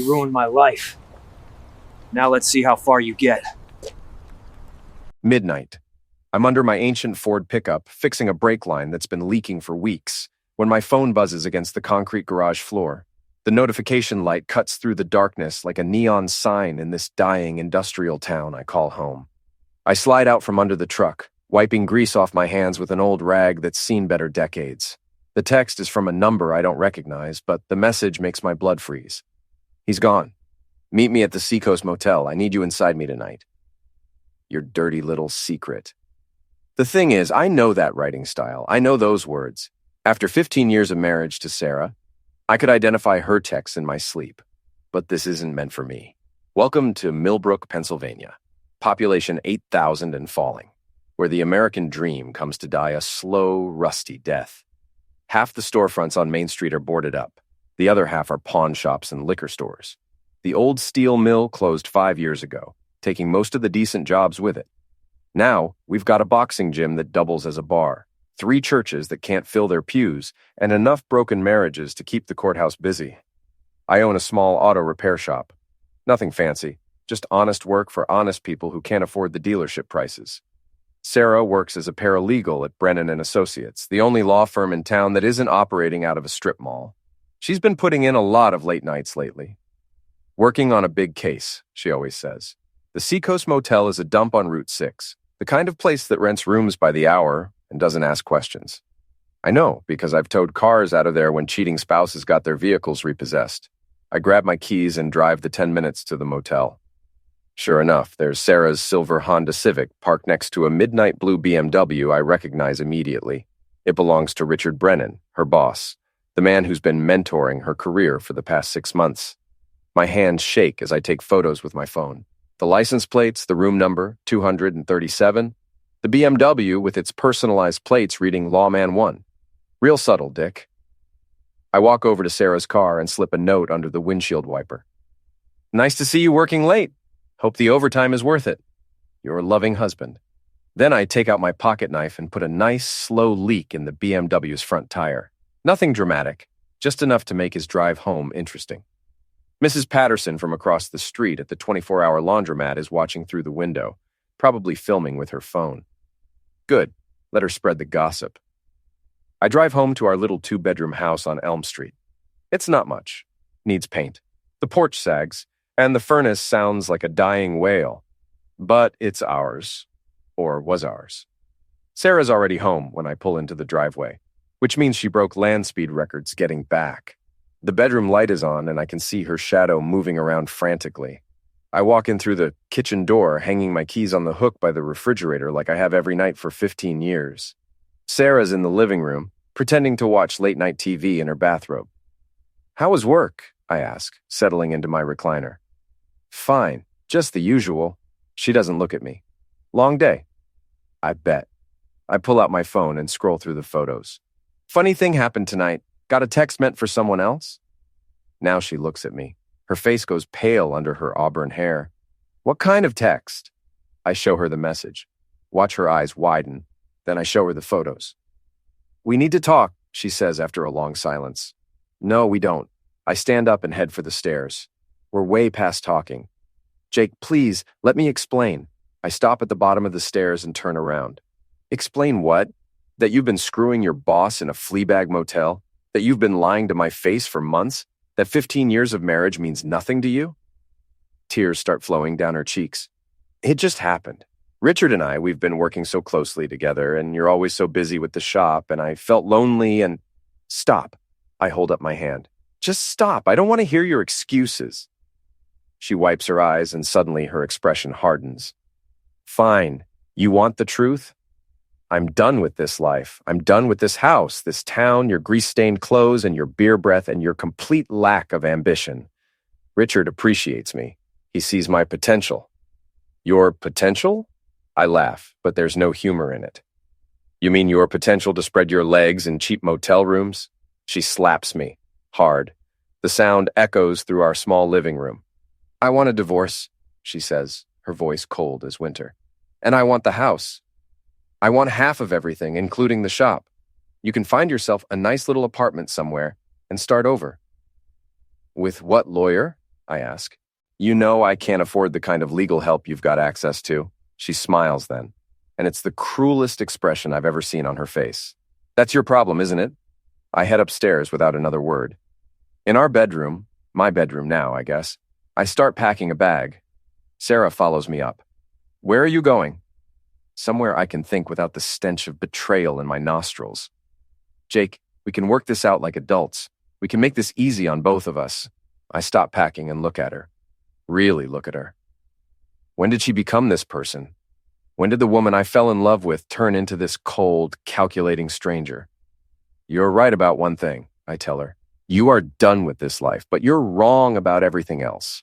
You ruined my life. Now let's see how far you get. Midnight. I'm under my ancient Ford pickup, fixing a brake line that's been leaking for weeks, when my phone buzzes against the concrete garage floor. The notification light cuts through the darkness like a neon sign in this dying industrial town I call home. I slide out from under the truck, wiping grease off my hands with an old rag that's seen better decades. The text is from a number I don't recognize, but the message makes my blood freeze. He's gone. Meet me at the Seacoast Motel. I need you inside me tonight. Your dirty little secret. The thing is, I know that writing style. I know those words. After 15 years of marriage to Sarah, I could identify her texts in my sleep. But this isn't meant for me. Welcome to Millbrook, Pennsylvania. Population 8,000 and falling, where the American dream comes to die a slow, rusty death. Half the storefronts on Main Street are boarded up. The other half are pawn shops and liquor stores. The old steel mill closed 5 years ago, taking most of the decent jobs with it. Now, we've got a boxing gym that doubles as a bar, 3 churches that can't fill their pews, and enough broken marriages to keep the courthouse busy. I own a small auto repair shop. Nothing fancy, just honest work for honest people who can't afford the dealership prices. Sarah works as a paralegal at Brennan & Associates, the only law firm in town that isn't operating out of a strip mall. She's been putting in a lot of late nights lately. Working on a big case, she always says. The Seacoast Motel is a dump on Route 6, the kind of place that rents rooms by the hour and doesn't ask questions. I know, because I've towed cars out of there when cheating spouses got their vehicles repossessed. I grab my keys and drive the 10 minutes to the motel. Sure enough, there's Sarah's silver Honda Civic parked next to a midnight blue BMW I recognize immediately. It belongs to Richard Brennan, her boss, the man who's been mentoring her career for the past 6 months. My hands shake as I take photos with my phone. The license plates, the room number, 237. The BMW with its personalized plates reading Lawman 1. Real subtle, Dick. I walk over to Sarah's car and slip a note under the windshield wiper. Nice to see you working late. Hope the overtime is worth it. Your loving husband. Then I take out my pocket knife and put a nice, slow leak in the BMW's front tire. Nothing dramatic, just enough to make his drive home interesting. Mrs. Patterson from across the street at the 24-hour laundromat is watching through the window, probably filming with her phone. Good. Let her spread the gossip. I drive home to our little 2-bedroom house on Elm Street. It's not much. Needs paint. The porch sags, and the furnace sounds like a dying whale. But it's ours. Or was ours. Sarah's already home when I pull into the driveway, which means she broke land speed records getting back. The bedroom light is on, and I can see her shadow moving around frantically. I walk in through the kitchen door, hanging my keys on the hook by the refrigerator like I have every night for 15 years. Sarah's in the living room, pretending to watch late-night TV in her bathrobe. How was work? I ask, settling into my recliner. Fine, just the usual. She doesn't look at me. Long day. I bet. I pull out my phone and scroll through the photos. Funny thing happened tonight. Got a text meant for someone else? Now she looks at me. Her face goes pale under her auburn hair. What kind of text? I show her the message. Watch her eyes widen. Then I show her the photos. We need to talk, she says after a long silence. No, we don't. I stand up and head for the stairs. We're way past talking. Jake, please, let me explain. I stop at the bottom of the stairs and turn around. Explain what? That you've been screwing your boss in a Fleabag motel? That you've been lying to my face for months? That 15 years of marriage means nothing to you? Tears start flowing down her cheeks. It just happened. Richard and we've been working so closely together, and you're always so busy with the shop, and I felt lonely and... Stop. I hold up my hand. Just stop. I don't want to hear your excuses. She wipes her eyes, and suddenly her expression hardens. Fine. You want the truth? I'm done with this life. I'm done with this house, this town, your grease-stained clothes, and your beer breath, and your complete lack of ambition. Richard appreciates me. He sees my potential. Your potential? I laugh, but there's no humor in it. You mean your potential to spread your legs in cheap motel rooms? She slaps me, hard. The sound echoes through our small living room. I want a divorce, she says, her voice cold as winter. And I want the house. I want half of everything, including the shop. You can find yourself a nice little apartment somewhere and start over. With what lawyer? I ask. You know I can't afford the kind of legal help you've got access to. She smiles then, and it's the cruelest expression I've ever seen on her face. That's your problem, isn't it? I head upstairs without another word. In our bedroom, my bedroom now, I guess, I start packing a bag. Sarah follows me up. Where are you going? Somewhere I can think without the stench of betrayal in my nostrils. Jake, we can work this out like adults. We can make this easy on both of us. I stop packing and look at her. Really look at her. When did she become this person? When did the woman I fell in love with turn into this cold, calculating stranger? You're right about one thing, I tell her. You are done with this life, but you're wrong about everything else.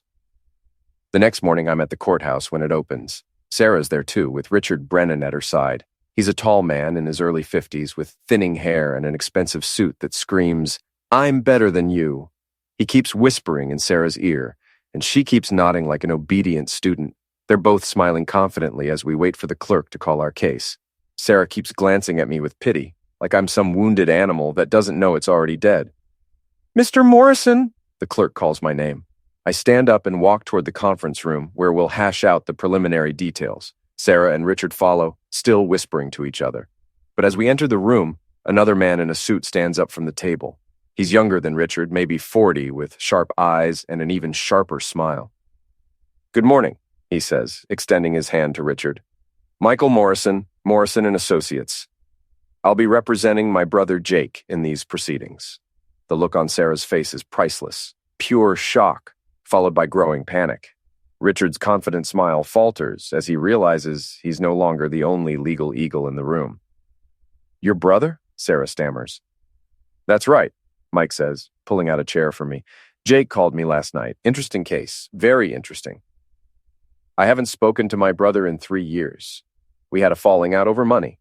The next morning, I'm at the courthouse when it opens. Sarah's there too, with Richard Brennan at her side. He's a tall man in his early 50s with thinning hair and an expensive suit that screams, "I'm better than you." He keeps whispering in Sarah's ear, and she keeps nodding like an obedient student. They're both smiling confidently as we wait for the clerk to call our case. Sarah keeps glancing at me with pity, like I'm some wounded animal that doesn't know it's already dead. "Mr. Morrison," the clerk calls my name. I stand up and walk toward the conference room where we'll hash out the preliminary details. Sarah and Richard follow, still whispering to each other. But as we enter the room, another man in a suit stands up from the table. He's younger than Richard, maybe 40, with sharp eyes and an even sharper smile. "Good morning," he says, extending his hand to Richard. "Michael Morrison, Morrison and Associates. I'll be representing my brother Jake in these proceedings." The look on Sarah's face is priceless. Pure shock, followed by growing panic. Richard's confident smile falters as he realizes he's no longer the only legal eagle in the room. "Your brother?" Sarah stammers. "That's right," Mike says, pulling out a chair for me. "Jake called me last night. Interesting case. Very interesting. I haven't spoken to my brother in 3 years. We had a falling out over money.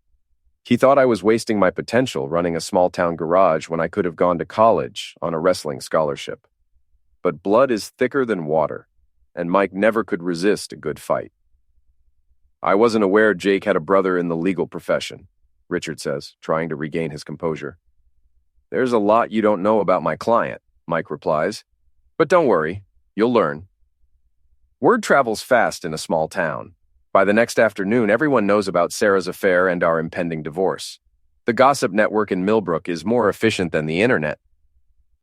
He thought I was wasting my potential running a small-town garage when I could have gone to college on a wrestling scholarship. But blood is thicker than water, and Mike never could resist a good fight. I wasn't aware Jake had a brother in the legal profession," Richard says, trying to regain his composure. "There's a lot you don't know about my client," Mike replies. "But don't worry, you'll learn." Word travels fast in a small town. By the next afternoon, everyone knows about Sarah's affair and our impending divorce. The gossip network in Millbrook is more efficient than the internet.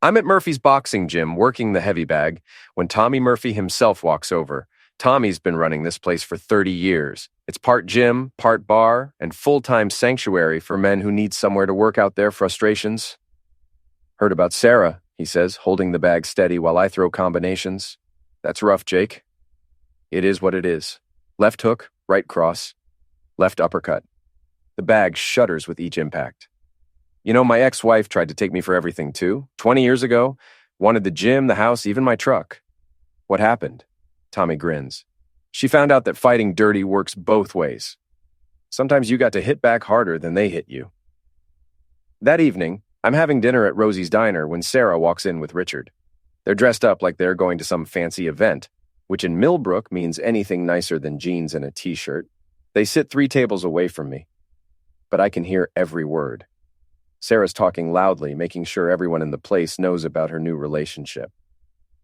I'm at Murphy's boxing gym working the heavy bag when Tommy Murphy himself walks over. Tommy's been running this place for 30 years. It's part gym, part bar, and full-time sanctuary for men who need somewhere to work out their frustrations. "Heard about Sarah," he says, holding the bag steady while I throw combinations. "That's rough, Jake." It is what it is. Left hook, right cross, left uppercut. The bag shudders with each impact. You know, my ex-wife tried to take me for everything too. 20 years ago, wanted the gym, the house, even my truck. What happened? Tommy grins. She found out that fighting dirty works both ways. Sometimes you got to hit back harder than they hit you. That evening, I'm having dinner at Rosie's Diner when Sarah walks in with Richard. They're dressed up like they're going to some fancy event, which in Millbrook means anything nicer than jeans and a t-shirt. They sit 3 tables away from me, but I can hear every word. Sarah's talking loudly, making sure everyone in the place knows about her new relationship.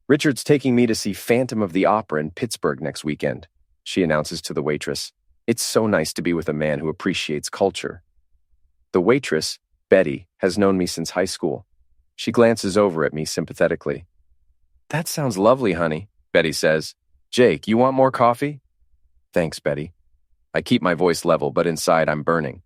"Richard's taking me to see Phantom of the Opera in Pittsburgh next weekend," she announces to the waitress. "It's so nice to be with a man who appreciates culture." The waitress, Betty, has known me since high school. She glances over at me sympathetically. "That sounds lovely, honey," Betty says. "Jake, you want more coffee?" "Thanks, Betty." I keep my voice level, but inside I'm burning.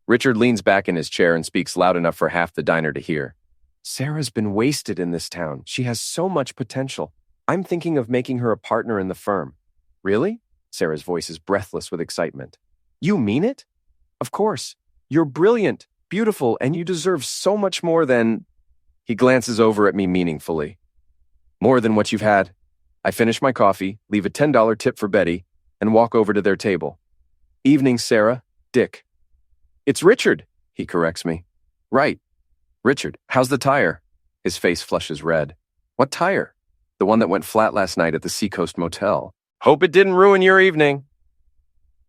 Richard leans back in his chair and speaks loud enough for half the diner to hear. "Sarah's been wasted in this town. She has so much potential. I'm thinking of making her a partner in the firm." "Really?" Sarah's voice is breathless with excitement. "You mean it?" "Of course. You're brilliant, beautiful, and you deserve so much more than—" He glances over at me meaningfully. "More than what you've had." I finish my coffee, leave a $10 tip for Betty, and walk over to their table. "Evening, Sarah. Dick." "It's Richard," he corrects me. "Right. Richard, how's the tire?" His face flushes red. "What tire?" "The one that went flat last night at the Seacoast Motel." "Hope it didn't ruin your evening."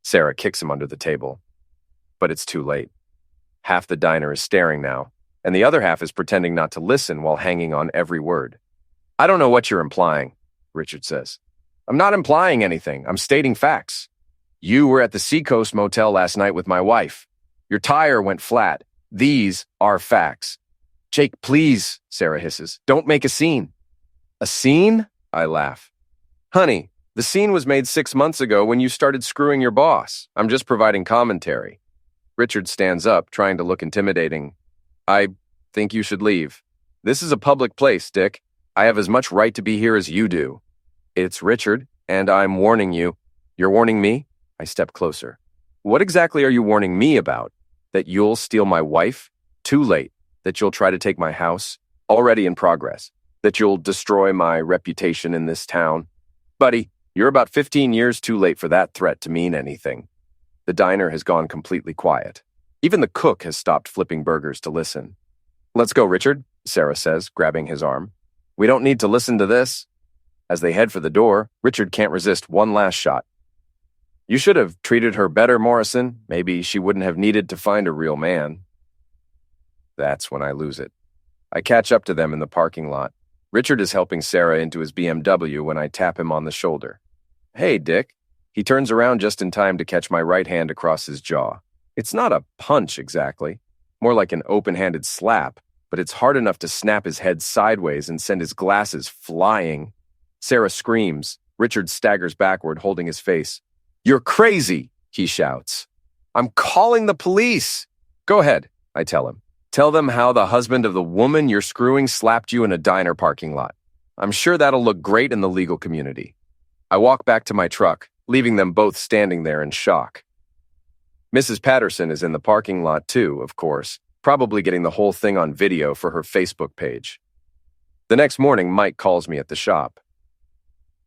Sarah kicks him under the table. But it's too late. Half the diner is staring now, and the other half is pretending not to listen while hanging on every word. "I don't know what you're implying. Richard says. I'm not implying anything. I'm stating facts. You were at the Seacoast Motel last night with my wife. Your tire went flat. These are facts. Jake, please, Sarah hisses. Don't make a scene. A scene? I laugh. Honey, the scene was made 6 months ago when you started screwing your boss. I'm just providing commentary. Richard stands up, trying to look intimidating. I think you should leave. This is a public place, Dick. I have as much right to be here as you do. It's Richard, and I'm warning you. You're warning me? I step closer. What exactly are you warning me about? That you'll steal my wife? Too late. That you'll try to take my house? Already in progress. That you'll destroy my reputation in this town? Buddy, you're about 15 years too late for that threat to mean anything. The diner has gone completely quiet. Even the cook has stopped flipping burgers to listen. Let's go, Richard, Sarah says, grabbing his arm. We don't need to listen to this. As they head for the door, Richard can't resist one last shot. You should have treated her better, Morrison. Maybe she wouldn't have needed to find a real man. That's when I lose it. I catch up to them in the parking lot. Richard is helping Sarah into his BMW when I tap him on the shoulder. Hey, Dick. He turns around just in time to catch my right hand across his jaw. It's not a punch exactly, more like an open-handed slap, but it's hard enough to snap his head sideways and send his glasses flying. Sarah screams. Richard staggers backward, holding his face. You're crazy, he shouts. I'm calling the police. Go ahead, I tell him. Tell them how the husband of the woman you're screwing slapped you in a diner parking lot. I'm sure that'll look great in the legal community. I walk back to my truck, leaving them both standing there in shock. Mrs. Patterson is in the parking lot too, of course, probably getting the whole thing on video for her Facebook page. The next morning, Mike calls me at the shop.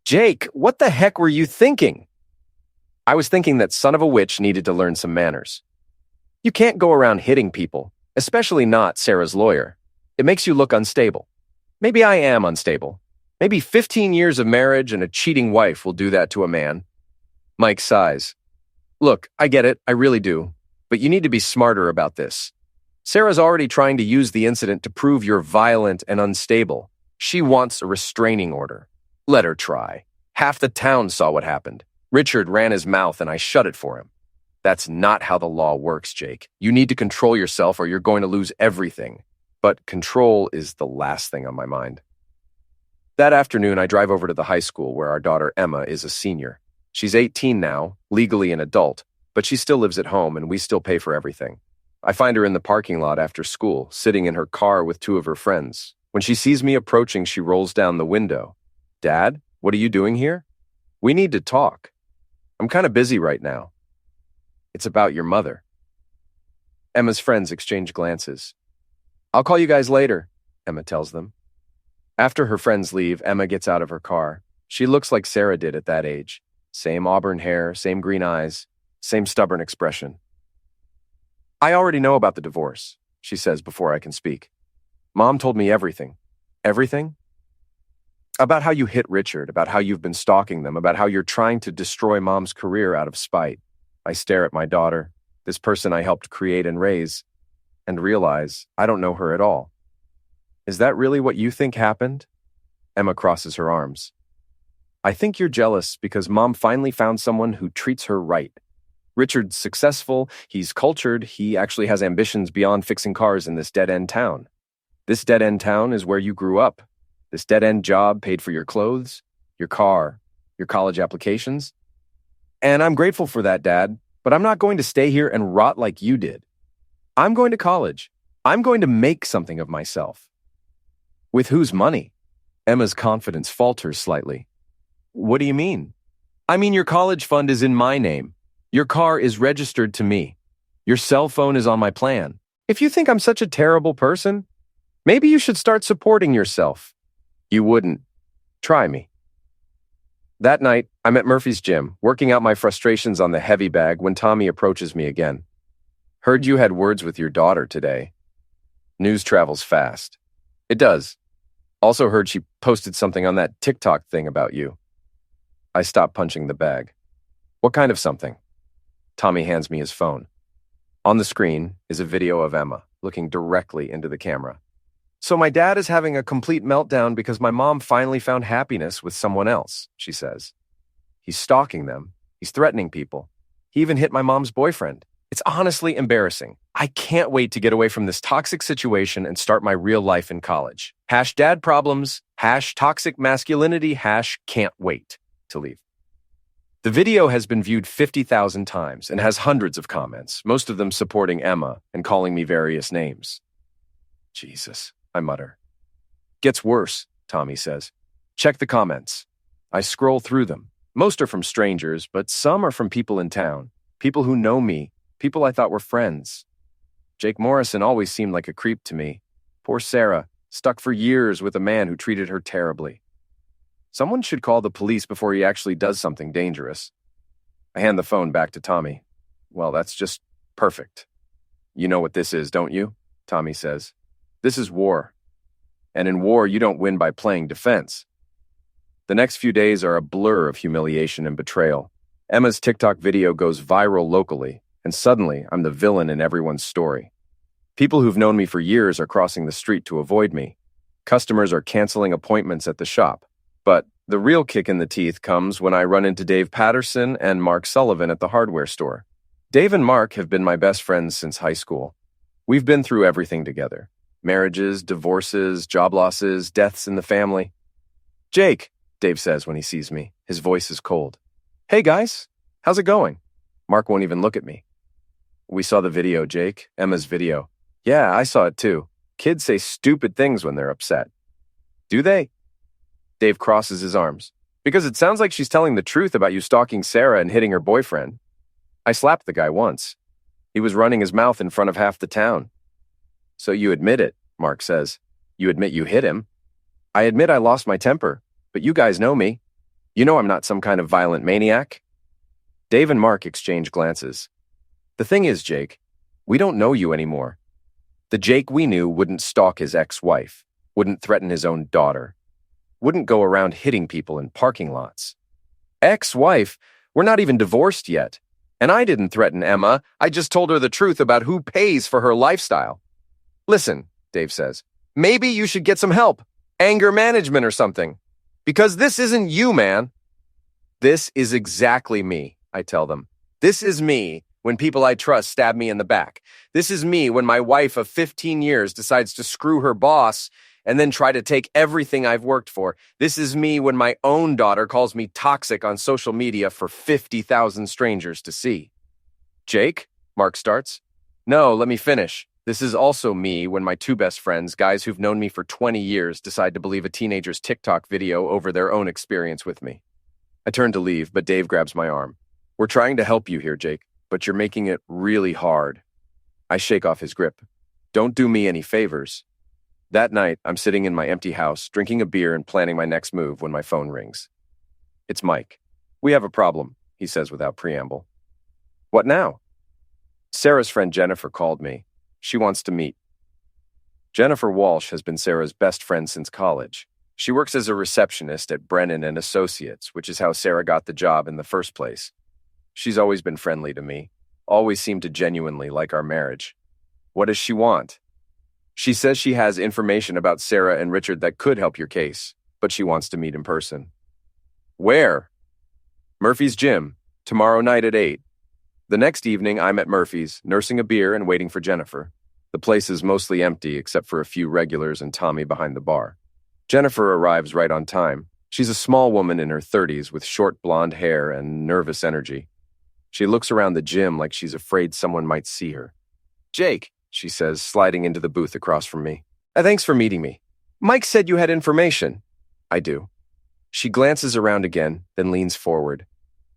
Jake, what the heck were you thinking? I was thinking that son of a witch needed to learn some manners. You can't go around hitting people, especially not Sarah's lawyer. It makes you look unstable. Maybe I am unstable. Maybe 15 years of marriage and a cheating wife will do that to a man. Mike sighs. Look, I get it, I really do. But you need to be smarter about this. Sarah's already trying to use the incident to prove you're violent and unstable. She wants a restraining order. Let her try. Half the town saw what happened. Richard ran his mouth and I shut it for him. That's not how the law works, Jake. You need to control yourself or you're going to lose everything. But control is the last thing on my mind. That afternoon, I drive over to the high school where our daughter Emma is a senior. She's 18 now, legally an adult, but she still lives at home and we still pay for everything. I find her in the parking lot after school, sitting in her car with two of her friends. When she sees me approaching, she rolls down the window. Dad, what are you doing here? We need to talk. I'm kind of busy right now. It's about your mother. Emma's friends exchange glances. I'll call you guys later, Emma tells them. After her friends leave, Emma gets out of her car. She looks like Sarah did at that age. Same auburn hair, same green eyes, same stubborn expression. I already know about the divorce, she says before I can speak. Mom told me everything. Everything? About how you hit Richard, about how you've been stalking them, about how you're trying to destroy Mom's career out of spite. I stare at my daughter, this person I helped create and raise, and realize I don't know her at all. Is that really what you think happened? Emma crosses her arms. I think you're jealous because Mom finally found someone who treats her right. Richard's successful, he's cultured, he actually has ambitions beyond fixing cars in this dead-end town. This dead-end town is where you grew up. This dead-end job paid for your clothes, your car, your college applications. And I'm grateful for that, Dad, but I'm not going to stay here and rot like you did. I'm going to college. I'm going to make something of myself. With whose money? Emma's confidence falters slightly. What do you mean? I mean your college fund is in my name. Your car is registered to me. Your cell phone is on my plan. If you think I'm such a terrible person, maybe you should start supporting yourself. You wouldn't. Try me. That night, I'm at Murphy's gym, working out my frustrations on the heavy bag when Tommy approaches me again. Heard you had words with your daughter today. News travels fast. It does. Also heard she posted something on that TikTok thing about you. I stop punching the bag. What kind of something? Tommy hands me his phone. On the screen is a video of Emma looking directly into the camera. So my dad is having a complete meltdown because my mom finally found happiness with someone else, she says. He's stalking them. He's threatening people. He even hit my mom's boyfriend. It's honestly embarrassing. I can't wait to get away from this toxic situation and start my real life in college. #dad problems, #toxic masculinity, #can't wait to leave. The video has been viewed 50,000 times and has hundreds of comments, most of them supporting Emma and calling me various names. Jesus, I mutter. Gets worse, Tommy says. Check the comments. I scroll through them. Most are from strangers, but some are from people in town, people who know me, people I thought were friends. Jake Morrison always seemed like a creep to me. Poor Sarah, stuck for years with a man who treated her terribly. Someone should call the police before he actually does something dangerous. I hand the phone back to Tommy. Well, that's just perfect. You know what this is, don't you? Tommy says. This is war. And in war, you don't win by playing defense. The next few days are a blur of humiliation and betrayal. Emma's TikTok video goes viral locally, and suddenly I'm the villain in everyone's story. People who've known me for years are crossing the street to avoid me. Customers are canceling appointments at the shop. But the real kick in the teeth comes when I run into Dave Patterson and Mark Sullivan at the hardware store. Dave and Mark have been my best friends since high school. We've been through everything together. Marriages, divorces, job losses, deaths in the family. Jake, Dave says when he sees me. His voice is cold. Hey guys, how's it going? Mark won't even look at me. We saw the video, Jake, Emma's video. Yeah, I saw it too. Kids say stupid things when they're upset. Do they? Dave crosses his arms. Because it sounds like she's telling the truth about you stalking Sarah and hitting her boyfriend. I slapped the guy once. He was running his mouth in front of half the town. So you admit it, Mark says. You admit you hit him. I admit I lost my temper, but you guys know me. You know I'm not some kind of violent maniac. Dave and Mark exchange glances. The thing is, Jake, we don't know you anymore. The Jake we knew wouldn't stalk his ex-wife, wouldn't threaten his own daughter, wouldn't go around hitting people in parking lots. Ex-wife? We're not even divorced yet. And I didn't threaten Emma. I just told her the truth about who pays for her lifestyle. Listen, Dave says, maybe you should get some help. Anger management or something. Because this isn't you, man. This is exactly me, I tell them. This is me when people I trust stab me in the back. This is me when my wife of 15 years decides to screw her boss and then try to take everything I've worked for. This is me when my own daughter calls me toxic on social media for 50,000 strangers to see. Jake? Mark starts. No, let me finish. This is also me when my two best friends, guys who've known me for 20 years, decide to believe a teenager's TikTok video over their own experience with me. I turn to leave, but Dave grabs my arm. We're trying to help you here, Jake, but you're making it really hard. I shake off his grip. Don't do me any favors. That night, I'm sitting in my empty house, drinking a beer and planning my next move when my phone rings. It's Mike. We have a problem, he says without preamble. What now? Sarah's friend Jennifer called me. She wants to meet. Jennifer Walsh has been Sarah's best friend since college. She works as a receptionist at Brennan and Associates, which is how Sarah got the job in the first place. She's always been friendly to me, always seemed to genuinely like our marriage. What does she want? She says she has information about Sarah and Richard that could help your case, but she wants to meet in person. Where? Murphy's Gym, tomorrow night at 8. The next evening, I'm at Murphy's, nursing a beer and waiting for Jennifer. The place is mostly empty except for a few regulars and Tommy behind the bar. Jennifer arrives right on time. She's a small woman in her 30s with short blonde hair and nervous energy. She looks around the gym like she's afraid someone might see her. Jake, she says, sliding into the booth across from me. Thanks for meeting me. Mike said you had information. I do. She glances around again, then leans forward.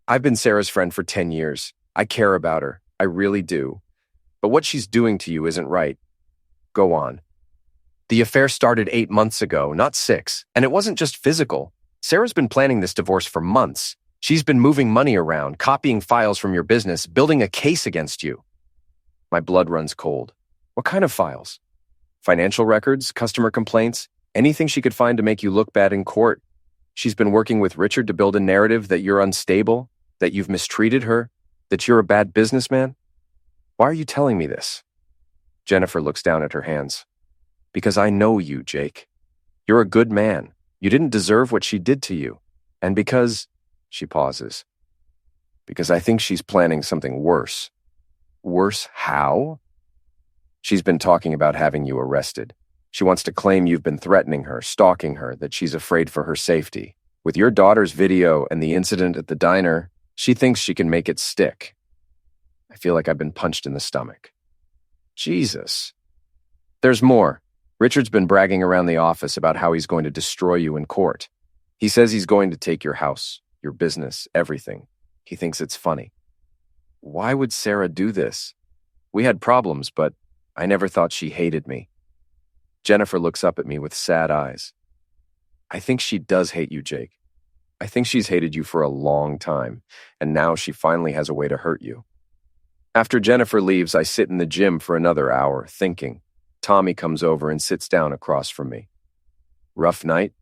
I've been Sarah's friend for 10 years. I care about her. I really do. But what she's doing to you isn't right. Go on. The affair started 8 months ago, not 6, and it wasn't just physical. Sarah's been planning this divorce for months. She's been moving money around, copying files from your business, building a case against you. My blood runs cold. What kind of files? Financial records, customer complaints, anything she could find to make you look bad in court. She's been working with Richard to build a narrative that you're unstable, that you've mistreated her, that you're a bad businessman? Why are you telling me this? Jennifer looks down at her hands. Because I know you, Jake. You're a good man. You didn't deserve what she did to you. And because, she pauses, because I think she's planning something worse. Worse how? She's been talking about having you arrested. She wants to claim you've been threatening her, stalking her, that she's afraid for her safety. With your daughter's video and the incident at the diner, she thinks she can make it stick. I feel like I've been punched in the stomach. Jesus. There's more. Richard's been bragging around the office about how he's going to destroy you in court. He says he's going to take your house, your business, everything. He thinks it's funny. Why would Sarah do this? We had problems, but I never thought she hated me. Jennifer looks up at me with sad eyes. I think she does hate you, Jake. I think she's hated you for a long time, and now she finally has a way to hurt you. After Jennifer leaves, I sit in the gym for another hour, thinking. Tommy comes over and sits down across from me. Rough night?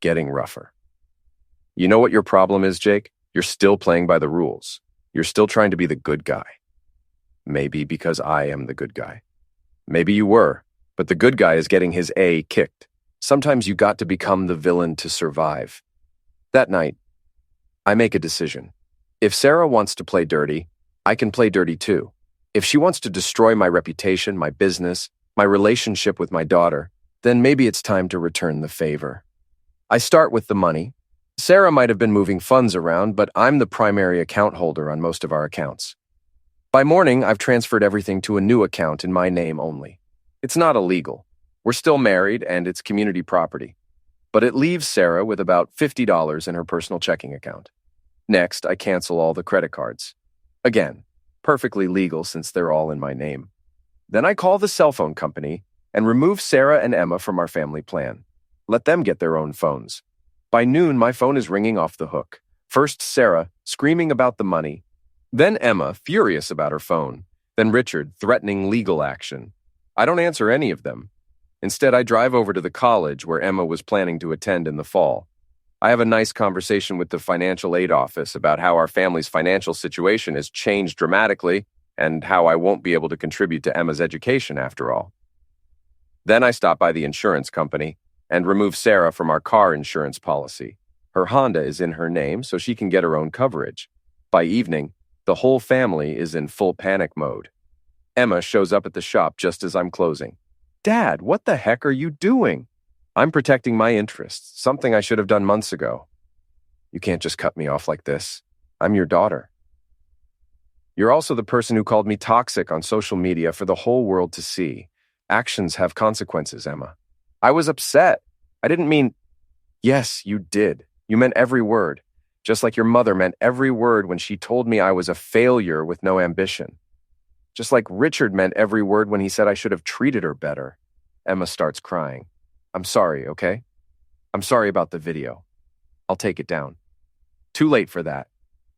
Getting rougher. You know what your problem is, Jake? You're still playing by the rules. You're still trying to be the good guy. Maybe because I am the good guy. Maybe you were, but the good guy is getting his A kicked. Sometimes you got to become the villain to survive. That night, I make a decision. If Sarah wants to play dirty, I can play dirty too. If she wants to destroy my reputation, my business, my relationship with my daughter, then maybe it's time to return the favor. I start with the money. Sarah might have been moving funds around, but I'm the primary account holder on most of our accounts. By morning, I've transferred everything to a new account in my name only. It's not illegal. We're still married, and it's community property. But it leaves Sarah with about $50 in her personal checking account. Next, I cancel all the credit cards. Again, perfectly legal since they're all in my name. Then I call the cell phone company and remove Sarah and Emma from our family plan. Let them get their own phones. By noon, my phone is ringing off the hook. First Sarah, screaming about the money. Then Emma, furious about her phone. Then Richard, threatening legal action. I don't answer any of them. Instead, I drive over to the college where Emma was planning to attend in the fall. I have a nice conversation with the financial aid office about how our family's financial situation has changed dramatically and how I won't be able to contribute to Emma's education after all. Then I stop by the insurance company and remove Sarah from our car insurance policy. Her Honda is in her name, so she can get her own coverage. By evening, the whole family is in full panic mode. Emma shows up at the shop just as I'm closing. Dad, what the heck are you doing? I'm protecting my interests, something I should have done months ago. You can't just cut me off like this. I'm your daughter. You're also the person who called me toxic on social media for the whole world to see. Actions have consequences, Emma. I was upset. I didn't mean... Yes, you did. You meant every word. Just like your mother meant every word when she told me I was a failure with no ambition. Just like Richard meant every word when he said I should have treated her better. Emma starts crying. I'm sorry, okay? I'm sorry about the video. I'll take it down. Too late for that.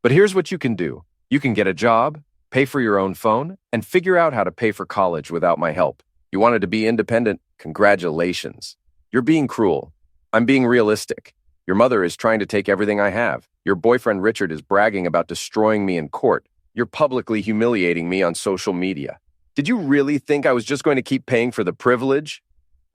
But here's what you can do. You can get a job, pay for your own phone, and figure out how to pay for college without my help. You wanted to be independent? Congratulations. You're being cruel. I'm being realistic. Your mother is trying to take everything I have. Your boyfriend Richard is bragging about destroying me in court. You're publicly humiliating me on social media. Did you really think I was just going to keep paying for the privilege?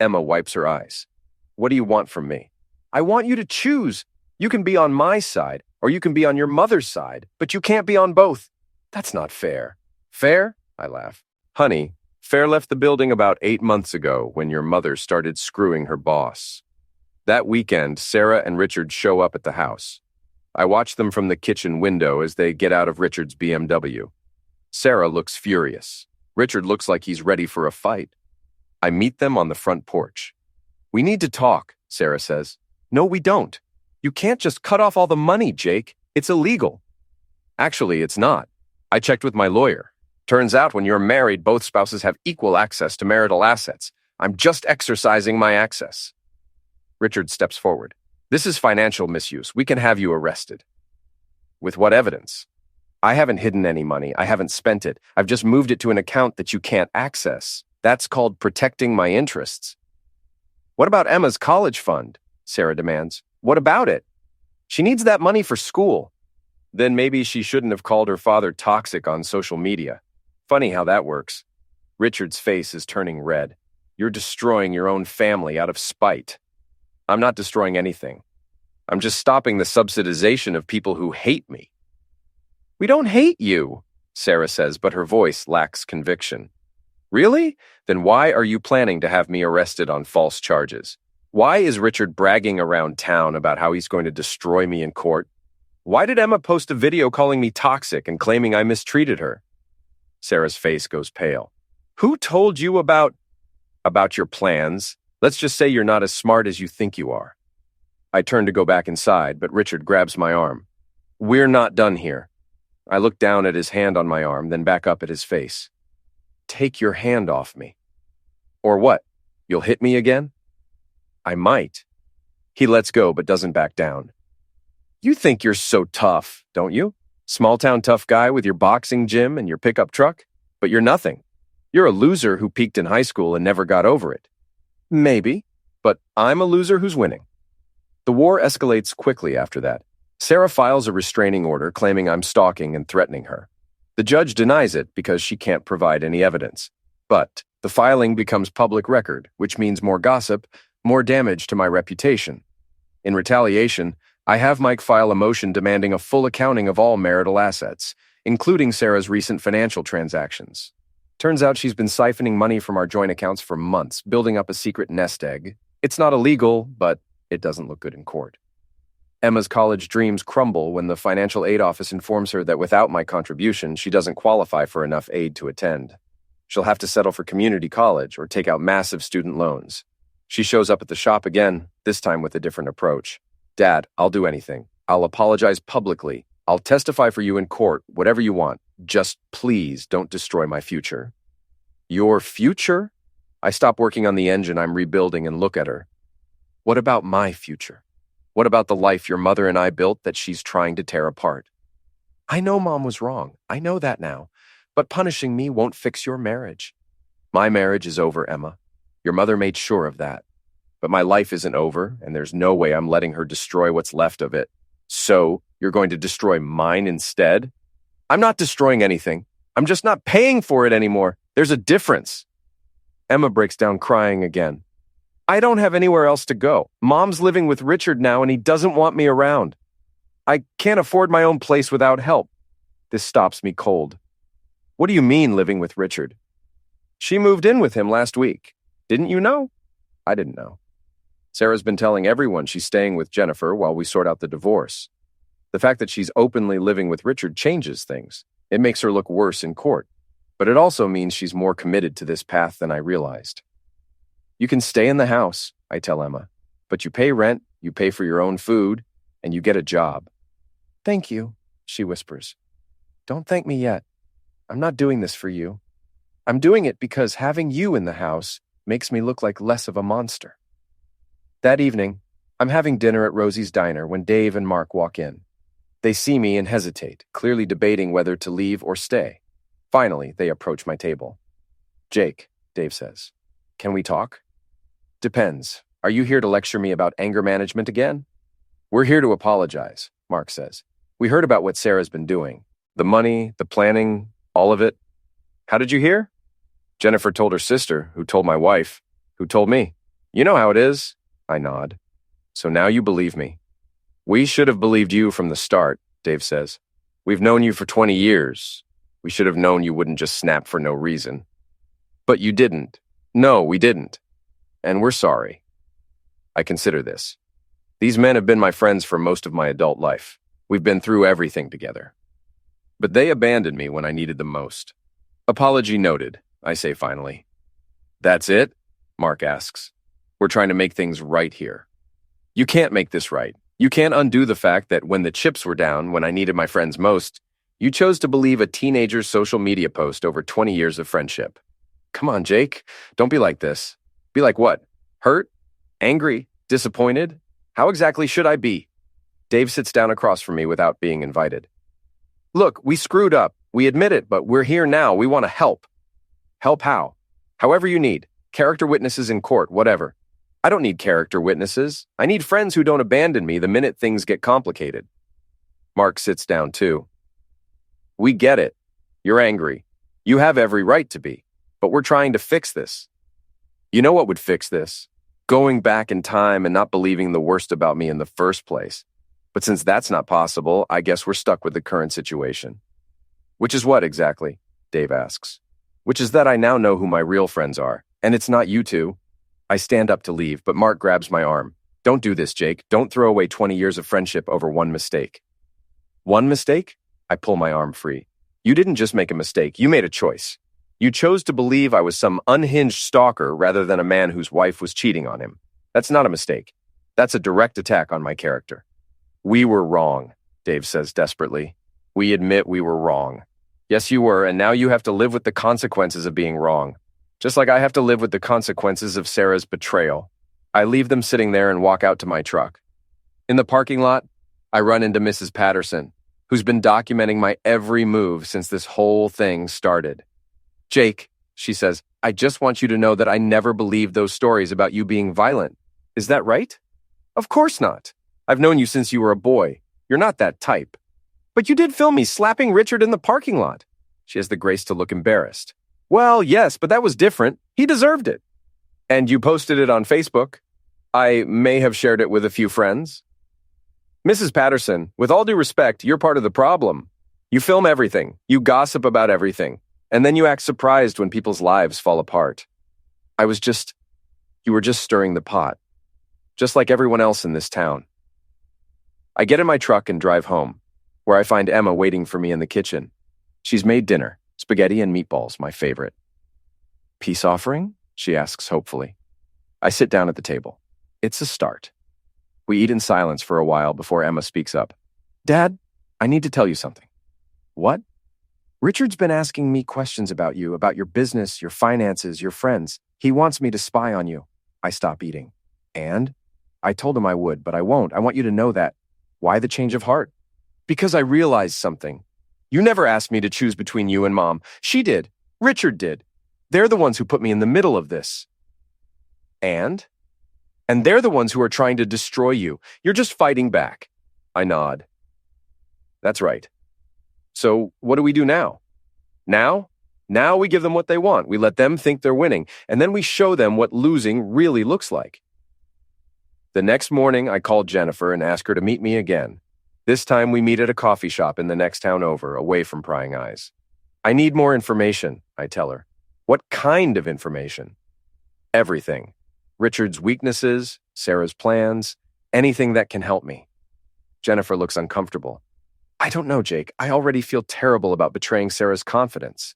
Emma wipes her eyes. What do you want from me? I want you to choose. You can be on my side, or you can be on your mother's side, but you can't be on both. That's not fair. Fair? I laugh. Honey, Fair left the building about 8 months ago when your mother started screwing her boss. That weekend, Sarah and Richard show up at the house. I watch them from the kitchen window as they get out of Richard's BMW. Sarah looks furious. Richard looks like he's ready for a fight. I meet them on the front porch. We need to talk, Sarah says. No, we don't. You can't just cut off all the money, Jake. It's illegal. Actually, it's not. I checked with my lawyer. Turns out when you're married, both spouses have equal access to marital assets. I'm just exercising my access. Richard steps forward. This is financial misuse. We can have you arrested. With what evidence? I haven't hidden any money. I haven't spent it. I've just moved it to an account that you can't access. That's called protecting my interests. What about Emma's college fund? Sarah demands. What about it? She needs that money for school. Then maybe she shouldn't have called her father toxic on social media. Funny how that works. Richard's face is turning red. You're destroying your own family out of spite. I'm not destroying anything. I'm just stopping the subsidization of people who hate me. We don't hate you, Sarah says, but her voice lacks conviction. Really? Then why are you planning to have me arrested on false charges? Why is Richard bragging around town about how he's going to destroy me in court? Why did Emma post a video calling me toxic and claiming I mistreated her? Sarah's face goes pale. Who told you about your plans? Let's just say you're not as smart as you think you are. I turn to go back inside, but Richard grabs my arm. We're not done here. I look down at his hand on my arm, then back up at his face. Take your hand off me. Or what? You'll hit me again? I might. He lets go, but doesn't back down. You think you're so tough, don't you? Small-town tough guy with your boxing gym and your pickup truck? But you're nothing. You're a loser who peaked in high school and never got over it. Maybe, but I'm a loser who's winning. The war escalates quickly after that. Sarah files a restraining order claiming I'm stalking and threatening her. The judge denies it because she can't provide any evidence. But the filing becomes public record, which means more gossip, more damage to my reputation. In retaliation, I have Mike file a motion demanding a full accounting of all marital assets, including Sarah's recent financial transactions. Turns out she's been siphoning money from our joint accounts for months, building up a secret nest egg. It's not illegal, but it doesn't look good in court. Emma's college dreams crumble when the financial aid office informs her that without my contribution, she doesn't qualify for enough aid to attend. She'll have to settle for community college or take out massive student loans. She shows up at the shop again, this time with a different approach. Dad, I'll do anything. I'll apologize publicly. I'll testify for you in court, whatever you want. Just please don't destroy my future. Your future? I stop working on the engine I'm rebuilding and look at her. What about my future? What about the life your mother and I built that she's trying to tear apart? I know Mom was wrong. I know that now. But punishing me won't fix your marriage. My marriage is over, Emma. Your mother made sure of that. But my life isn't over, and there's no way I'm letting her destroy what's left of it. So, you're going to destroy mine instead? I'm not destroying anything. I'm just not paying for it anymore. There's a difference. Emma breaks down crying again. I don't have anywhere else to go. Mom's living with Richard now, and he doesn't want me around. I can't afford my own place without help. This stops me cold. What do you mean, living with Richard? She moved in with him last week. Didn't you know? I didn't know. Sarah's been telling everyone she's staying with Jennifer while we sort out the divorce. The fact that she's openly living with Richard changes things. It makes her look worse in court. But it also means she's more committed to this path than I realized. You can stay in the house, I tell Emma, but you pay rent, you pay for your own food, and you get a job. Thank you, she whispers. Don't thank me yet. I'm not doing this for you. I'm doing it because having you in the house makes me look like less of a monster. That evening, I'm having dinner at Rosie's diner when Dave and Mark walk in. They see me and hesitate, clearly debating whether to leave or stay. Finally, they approach my table. Jake, Dave says, can we talk? Depends. Are you here to lecture me about anger management again? We're here to apologize, Mark says. We heard about what Sarah's been doing. The money, the planning, all of it. How did you hear? Jennifer told her sister, who told my wife, who told me. You know how it is. I nod. So now you believe me. We should have believed you from the start, Dave says. We've known you for 20 years. We should have known you wouldn't just snap for no reason. But you didn't. No, we didn't. And we're sorry. I consider this. These men have been my friends for most of my adult life. We've been through everything together. But they abandoned me when I needed them most. Apology noted, I say finally. That's it? Mark asks. We're trying to make things right here. You can't make this right. You can't undo the fact that when the chips were down, when I needed my friends most, you chose to believe a teenager's social media post over 20 years of friendship. Come on, Jake. Don't be like this. Be like what? Hurt? Angry? Disappointed? How exactly should I be? Dave sits down across from me without being invited. Look, we screwed up. We admit it, but we're here now. We want to help. Help how? However you need. Character witnesses in court, whatever. I don't need character witnesses. I need friends who don't abandon me the minute things get complicated. Mark sits down too. We get it. You're angry. You have every right to be. But we're trying to fix this. You know what would fix this? Going back in time and not believing the worst about me in the first place. But since that's not possible, I guess we're stuck with the current situation. Which is what exactly? Dave asks. Which is that I now know who my real friends are, and it's not you two. I stand up to leave, but Mark grabs my arm. Don't do this, Jake. Don't throw away 20 years of friendship over one mistake. One mistake? I pull my arm free. You didn't just make a mistake, you made a choice. You chose to believe I was some unhinged stalker rather than a man whose wife was cheating on him. That's not a mistake. That's a direct attack on my character. We were wrong, Dave says desperately. We admit we were wrong. Yes, you were, and now you have to live with the consequences of being wrong. Just like I have to live with the consequences of Sarah's betrayal. I leave them sitting there and walk out to my truck. In the parking lot, I run into Mrs. Patterson, who's been documenting my every move since this whole thing started. Jake, she says, I just want you to know that I never believed those stories about you being violent. Is that right? Of course not. I've known you since you were a boy. You're not that type. But you did film me slapping Richard in the parking lot. She has the grace to look embarrassed. Well, yes, but that was different. He deserved it. And you posted it on Facebook. I may have shared it with a few friends. Mrs. Patterson, with all due respect, you're part of the problem. You film everything. You gossip about everything. And then you act surprised when people's lives fall apart. You were just stirring the pot. Just like everyone else in this town. I get in my truck and drive home, where I find Emma waiting for me in the kitchen. She's made dinner, spaghetti and meatballs, my favorite. Peace offering? She asks hopefully. I sit down at the table. It's a start. We eat in silence for a while before Emma speaks up. Dad, I need to tell you something. What? Richard's been asking me questions about you, about your business, your finances, your friends. He wants me to spy on you. I stop eating. And? I told him I would, but I won't. I want you to know that. Why the change of heart? Because I realized something. You never asked me to choose between you and Mom. She did. Richard did. They're the ones who put me in the middle of this. And they're the ones who are trying to destroy you. You're just fighting back. I nod. That's right. So what do we do now? Now we give them what they want. We let them think they're winning, and then we show them what losing really looks like. The next morning, I called Jennifer and asked her to meet me again. This time we meet at a coffee shop in the next town over, away from prying eyes. I need more information, I tell her. What kind of information? Everything. Richard's weaknesses, Sarah's plans, anything that can help me. Jennifer looks uncomfortable. I don't know, Jake. I already feel terrible about betraying Sarah's confidence.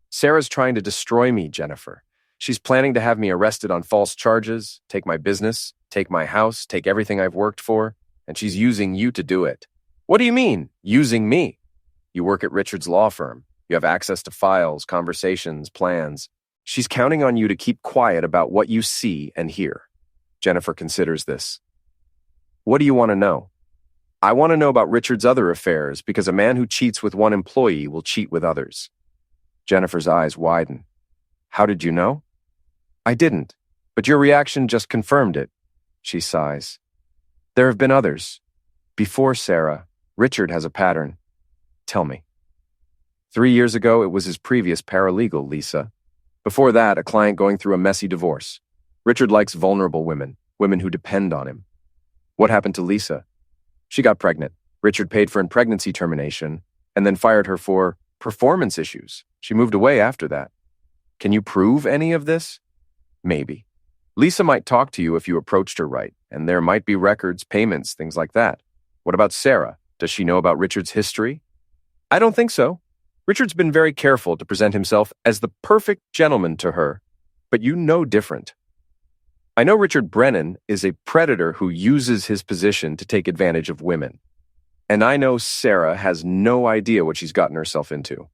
Sarah's trying to destroy me, Jennifer. She's planning to have me arrested on false charges, take my business, take my house, take everything I've worked for, and she's using you to do it. What do you mean, using me? You work at Richard's law firm. You have access to files, conversations, plans. She's counting on you to keep quiet about what you see and hear. Jennifer considers this. What do you want to know? I want to know about Richard's other affairs because a man who cheats with one employee will cheat with others. Jennifer's eyes widen. How did you know? I didn't, but your reaction just confirmed it. She sighs. There have been others. Before Sarah, Richard has a pattern. Tell me. 3 years ago, it was his previous paralegal, Lisa. Before that, a client going through a messy divorce. Richard likes vulnerable women, women who depend on him. What happened to Lisa? She got pregnant. Richard paid for a pregnancy termination and then fired her for performance issues. She moved away after that. Can you prove any of this? Maybe. Lisa might talk to you if you approached her right, and there might be records, payments, things like that. What about Sarah? Does she know about Richard's history? I don't think so. Richard's been very careful to present himself as the perfect gentleman to her, but you know different. I know Richard Brennan is a predator who uses his position to take advantage of women. And I know Sarah has no idea what she's gotten herself into.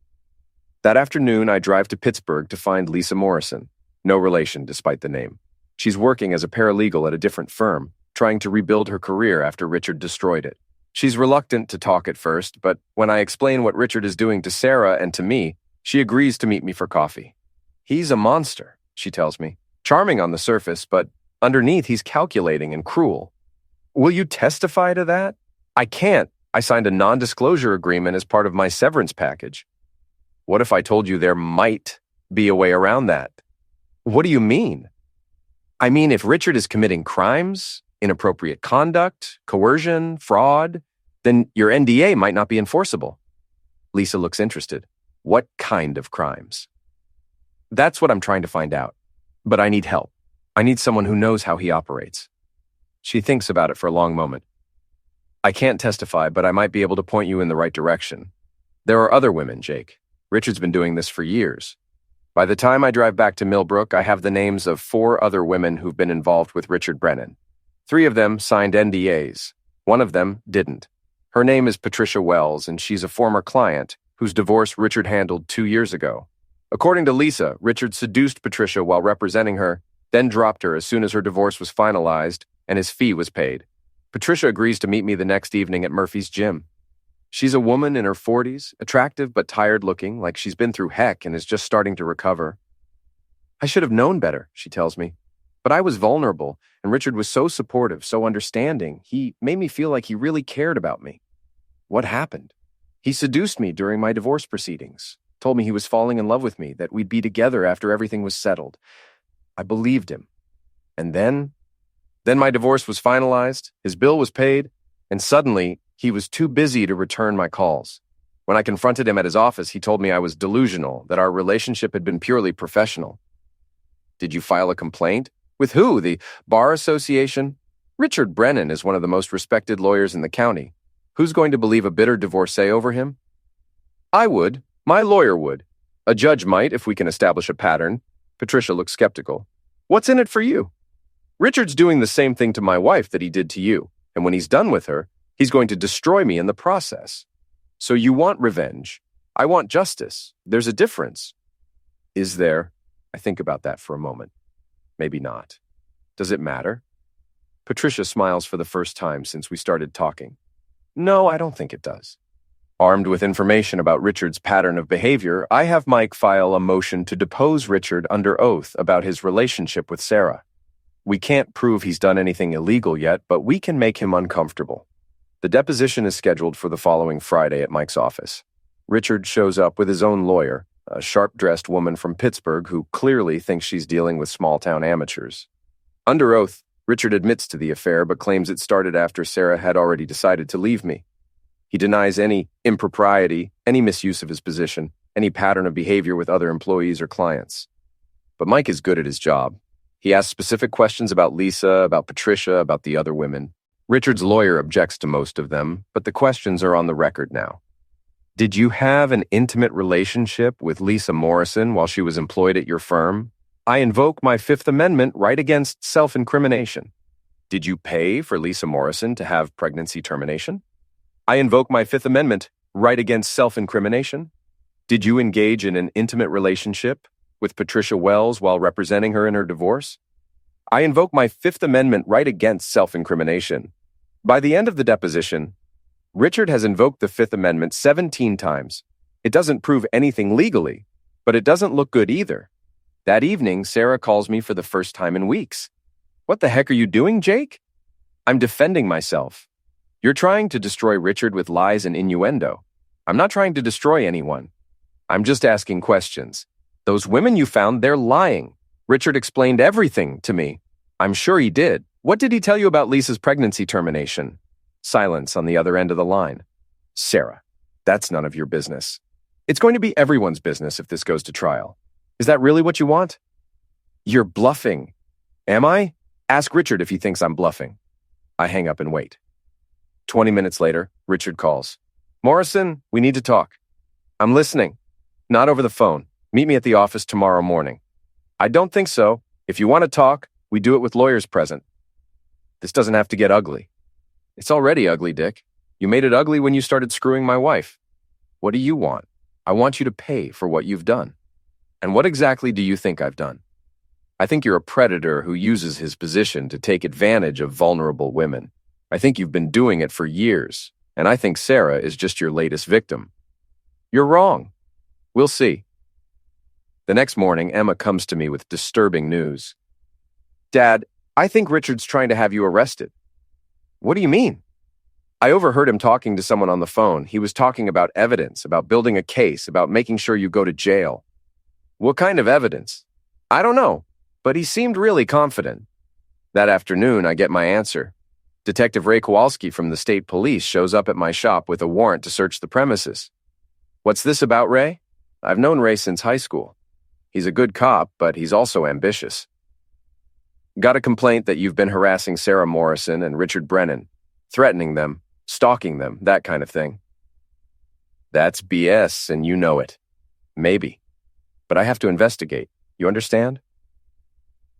That afternoon, I drive to Pittsburgh to find Lisa Morrison. No relation, despite the name. She's working as a paralegal at a different firm, trying to rebuild her career after Richard destroyed it. She's reluctant to talk at first, but when I explain what Richard is doing to Sarah and to me, she agrees to meet me for coffee. He's a monster, she tells me. Charming on the surface, but underneath he's calculating and cruel. Will you testify to that? I can't. I signed a non-disclosure agreement as part of my severance package. What if I told you there might be a way around that? What do you mean? I mean, if Richard is committing crimes, inappropriate conduct, coercion, fraud, then your NDA might not be enforceable. Lisa looks interested. What kind of crimes? That's what I'm trying to find out. But I need help. I need someone who knows how he operates. She thinks about it for a long moment. I can't testify, but I might be able to point you in the right direction. There are other women, Jake. Richard's been doing this for years. By the time I drive back to Millbrook, I have the names of 4 other women who've been involved with Richard Brennan. 3 of them signed NDAs. 1 of them didn't. Her name is Patricia Wells, and she's a former client whose divorce Richard handled 2 years ago. According to Lisa, Richard seduced Patricia while representing her, then dropped her as soon as her divorce was finalized and his fee was paid. Patricia agrees to meet me the next evening at Murphy's gym. She's a woman in her 40s, attractive but tired-looking, like she's been through heck and is just starting to recover. I should have known better, she tells me. But I was vulnerable, and Richard was so supportive, so understanding. He made me feel like he really cared about me. What happened? He seduced me during my divorce proceedings, told me he was falling in love with me, that we'd be together after everything was settled. I believed him. And then my divorce was finalized, his bill was paid, and suddenly he was too busy to return my calls. When I confronted him at his office, he told me I was delusional, that our relationship had been purely professional. Did you file a complaint? With who? The Bar Association? Richard Brennan is one of the most respected lawyers in the county. Who's going to believe a bitter divorcee over him? I would. My lawyer would. A judge might, if we can establish a pattern. Patricia looks skeptical. What's in it for you? Richard's doing the same thing to my wife that he did to you, and when he's done with her, he's going to destroy me in the process. So you want revenge. I want justice. There's a difference. Is there? I think about that for a moment. Maybe not. Does it matter? Patricia smiles for the first time since we started talking. No, I don't think it does. Armed with information about Richard's pattern of behavior, I have Mike file a motion to depose Richard under oath about his relationship with Sarah. We can't prove he's done anything illegal yet, but we can make him uncomfortable. The deposition is scheduled for the following Friday at Mike's office. Richard shows up with his own lawyer, a sharp-dressed woman from Pittsburgh who clearly thinks she's dealing with small-town amateurs. Under oath, Richard admits to the affair but claims it started after Sarah had already decided to leave me. He denies any impropriety, any misuse of his position, any pattern of behavior with other employees or clients. But Mike is good at his job. He asks specific questions about Lisa, about Patricia, about the other women. Richard's lawyer objects to most of them, but the questions are on the record now. Did you have an intimate relationship with Lisa Morrison while she was employed at your firm? I invoke my Fifth Amendment right against self-incrimination. Did you pay for Lisa Morrison to have pregnancy termination? I invoke my Fifth Amendment right against self-incrimination. Did you engage in an intimate relationship with Patricia Wells while representing her in her divorce? I invoke my Fifth Amendment right against self-incrimination. By the end of the deposition, Richard has invoked the Fifth Amendment 17 times. It doesn't prove anything legally, but it doesn't look good either. That evening, Sarah calls me for the first time in weeks. What the heck are you doing, Jake? I'm defending myself. You're trying to destroy Richard with lies and innuendo. I'm not trying to destroy anyone. I'm just asking questions. Those women you found, they're lying. Richard explained everything to me. I'm sure he did. What did he tell you about Lisa's pregnancy termination? Silence on the other end of the line. Sarah, that's none of your business. It's going to be everyone's business if this goes to trial. Is that really what you want? You're bluffing. Am I? Ask Richard if he thinks I'm bluffing. I hang up and wait. 20 minutes later, Richard calls. Morrison, we need to talk. I'm listening. Not over the phone. Meet me at the office tomorrow morning. I don't think so. If you want to talk, we do it with lawyers present. This doesn't have to get ugly. It's already ugly, Dick. You made it ugly when you started screwing my wife. What do you want? I want you to pay for what you've done. And what exactly do you think I've done? I think you're a predator who uses his position to take advantage of vulnerable women. I think you've been doing it for years, and I think Sarah is just your latest victim. You're wrong. We'll see. The next morning, Emma comes to me with disturbing news. Dad, I think Richard's trying to have you arrested. What do you mean? I overheard him talking to someone on the phone. He was talking about evidence, about building a case, about making sure you go to jail. What kind of evidence? I don't know. but he seemed really confident. That afternoon, I get my answer. Detective Ray Kowalski from the state police shows up at my shop with a warrant to search the premises. What's this about, Ray? I've known Ray since high school. He's a good cop, but he's also ambitious. Got a complaint that you've been harassing Sarah Morrison and Richard Brennan, threatening them, stalking them, that kind of thing. That's BS, and you know it. Maybe. But I have to investigate. You understand?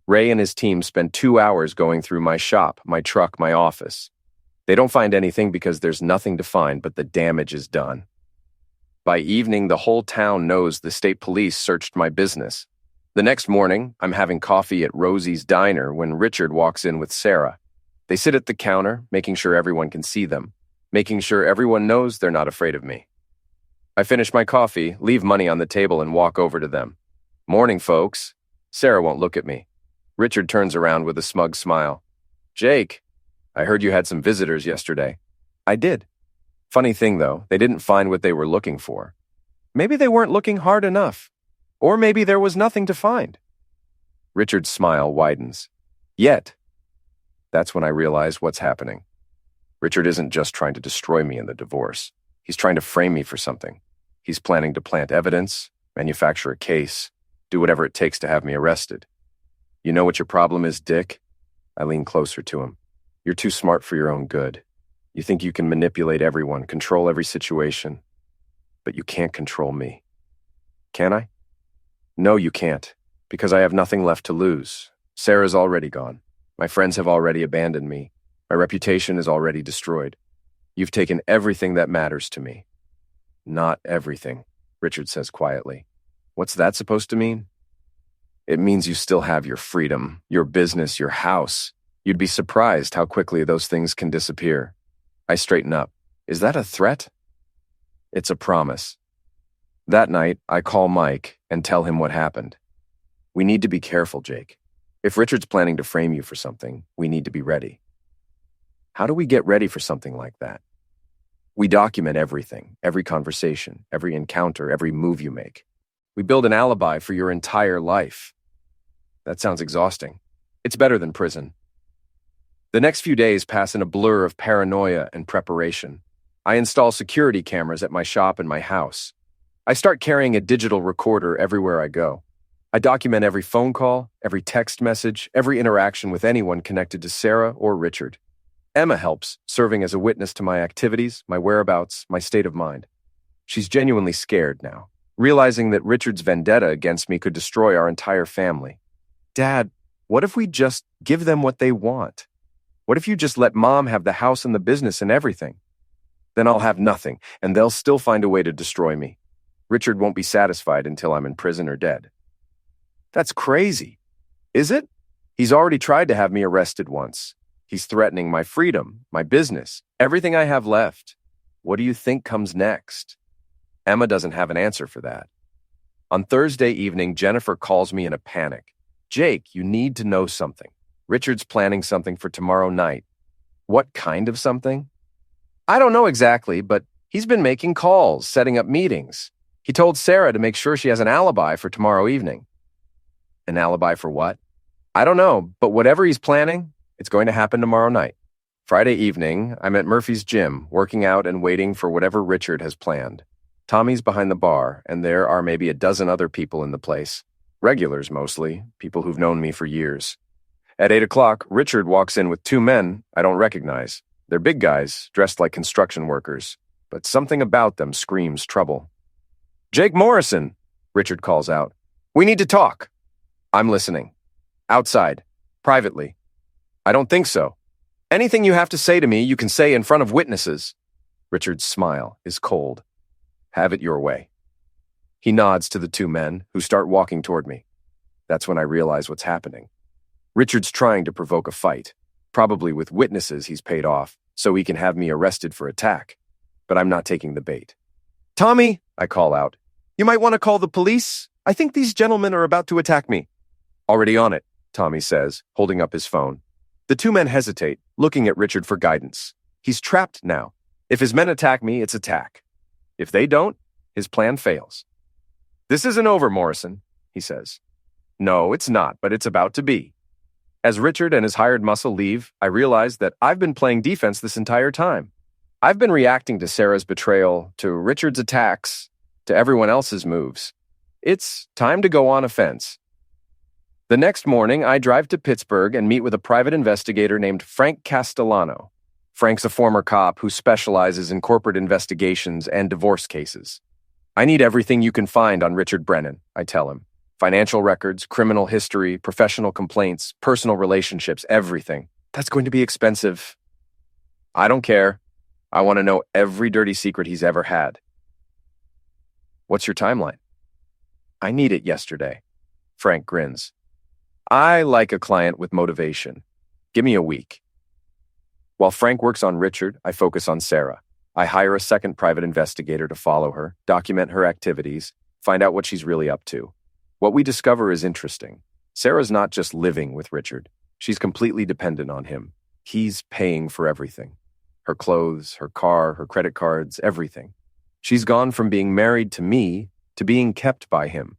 Ray and his team spend 2 hours going through my shop, my truck, my office. They don't find anything because there's nothing to find, but the damage is done. By evening, the whole town knows the state police searched my business. The next morning, I'm having coffee at Rosie's Diner when Richard walks in with Sarah. They sit at the counter, making sure everyone can see them, making sure everyone knows they're not afraid of me. I finish my coffee, leave money on the table, and walk over to them. Morning, folks. Sarah won't look at me. Richard turns around with a smug smile. Jake, I heard you had some visitors yesterday. I did. Funny thing, though, they didn't find what they were looking for. Maybe they weren't looking hard enough. Or maybe there was nothing to find. Richard's smile widens. Yet. That's when I realize what's happening. Richard isn't just trying to destroy me in the divorce. He's trying to frame me for something. He's planning to plant evidence, manufacture a case, do whatever it takes to have me arrested. You know what your problem is, Dick? I lean closer to him. You're too smart for your own good. You think you can manipulate everyone, control every situation. But you can't control me. Can I? No, you can't, because I have nothing left to lose. Sarah's already gone. My friends have already abandoned me. My reputation is already destroyed. You've taken everything that matters to me. Not everything, Richard says quietly. What's that supposed to mean? It means you still have your freedom, your business, your house. You'd be surprised how quickly those things can disappear. I straighten up. Is that a threat? It's a promise. That night, I call Mike and tell him what happened. We need to be careful, Jake. If Richard's planning to frame you for something, we need to be ready. How do we get ready for something like that? We document everything, every conversation, every encounter, every move you make. We build an alibi for your entire life. That sounds exhausting. It's better than prison. The next few days pass in a blur of paranoia and preparation. I install security cameras at my shop and my house. I start carrying a digital recorder everywhere I go. I document every phone call, every text message, every interaction with anyone connected to Sarah or Richard. Emma helps, serving as a witness to my activities, my whereabouts, my state of mind. She's genuinely scared now, realizing that Richard's vendetta against me could destroy our entire family. Dad, what if we just give them what they want? What if you just let Mom have the house and the business and everything? Then I'll have nothing, and they'll still find a way to destroy me. Richard won't be satisfied until I'm in prison or dead. That's crazy. Is it? He's already tried to have me arrested once. He's threatening my freedom, my business, everything I have left. What do you think comes next? Emma doesn't have an answer for that. On Thursday evening, Jennifer calls me in a panic. Jake, you need to know something. Richard's planning something for tomorrow night. What kind of something? I don't know exactly, but he's been making calls, setting up meetings. He told Sarah to make sure she has an alibi for tomorrow evening. An alibi for what? I don't know, but whatever he's planning, it's going to happen tomorrow night. Friday evening, I'm at Murphy's gym, working out and waiting for whatever Richard has planned. Tommy's behind the bar, and there are maybe a dozen other people in the place. Regulars mostly, people who've known me for years. At 8 o'clock, Richard walks in with 2 men I don't recognize. They're big guys, dressed like construction workers, but something about them screams trouble. Jake Morrison, Richard calls out. We need to talk. I'm listening. Outside. Privately. I don't think so. Anything you have to say to me, you can say in front of witnesses. Richard's smile is cold. Have it your way. He nods to the 2 men, who start walking toward me. That's when I realize what's happening. Richard's trying to provoke a fight, probably with witnesses he's paid off, so he can have me arrested for attack. But I'm not taking the bait. Tommy, I call out. You might want to call the police. I think these gentlemen are about to attack me. Already on it, Tommy says, holding up his phone. The 2 men hesitate, looking at Richard for guidance. He's trapped now. If his men attack me, it's attack. If they don't, his plan fails. This isn't over, Morrison, he says. No, it's not, but it's about to be. As Richard and his hired muscle leave, I realize that I've been playing defense this entire time. I've been reacting to Sarah's betrayal, to Richard's attacks, to everyone else's moves. It's time to go on offense. The next morning, I drive to Pittsburgh and meet with a private investigator named Frank Castellano. Frank's a former cop who specializes in corporate investigations and divorce cases. I need everything you can find on Richard Brennan, I tell him. Financial records, criminal history, professional complaints, personal relationships, everything. That's going to be expensive. I don't care. I want to know every dirty secret he's ever had. What's your timeline? I need it yesterday. Frank grins. I like a client with motivation. Give me a week. While Frank works on Richard, I focus on Sarah. I hire a second private investigator to follow her, document her activities, find out what she's really up to. What we discover is interesting. Sarah's not just living with Richard. She's completely dependent on him. He's paying for everything. Her clothes, her car, her credit cards, everything. She's gone from being married to me to being kept by him.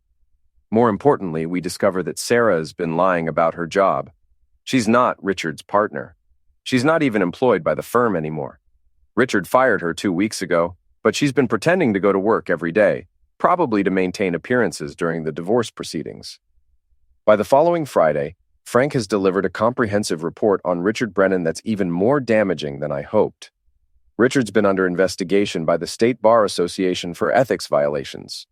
More importantly, we discover that Sarah has been lying about her job. She's not Richard's partner. She's not even employed by the firm anymore. Richard fired her 2 weeks ago, but she's been pretending to go to work every day, probably to maintain appearances during the divorce proceedings. By the following Friday, Frank has delivered a comprehensive report on Richard Brennan that's even more damaging than I hoped. Richard's been under investigation by the State Bar Association for ethics violations.